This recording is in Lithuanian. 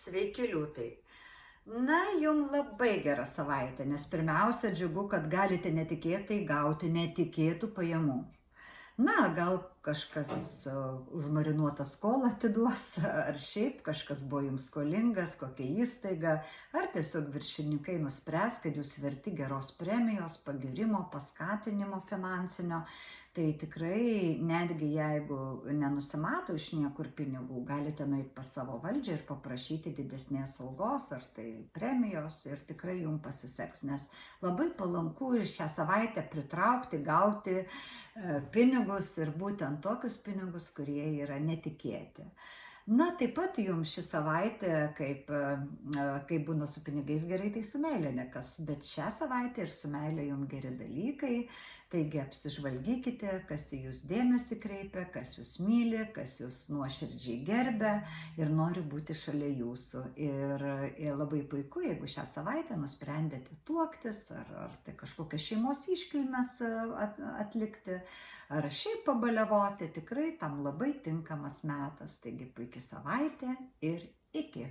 Sveiki, liūtai. Na, jums labai gera savaitė, nes pirmiausia džiugu, kad galite netikėtai gauti netikėtų pajamų. Na, gal kažkas užmarinuotą skolą atiduos, ar šiaip kažkas buvo jums skolingas, kokia įstaiga, ar tiesiog viršininkai nuspręs, kad jūs verti geros premijos, pagirimo, paskatinimo finansinio. Tai tikrai, netgi jeigu nenusimato iš niekur pinigų, galite nueiti pas savo valdžią ir paprašyti didesnės algos ar tai premijos ir tikrai jums pasiseks, nes labai palanku ir šią savaitę pritraukti, gauti pinigus ir būtent tokius pinigus, kurie yra netikėti. Na, taip pat jums ši savaitė, kaip būna su pinigais gerai, tai su meilė nekas, bet šią savaitę ir su meilė jums geri dalykai, taigi apsižvalgykite, kas į jūs dėmesį kreipia, kas jūs myli, kas jūs nuoširdžiai gerbia ir nori būti šalia jūsų. Ir labai puiku, jeigu šią savaitę nusprendėte tuoktis, ar tai kažkokią šeimos iškilmes atlikti, ar šiaip pabaliavoti, tikrai tam labai tinkamas metas. Taigi puikia savaitė ir iki.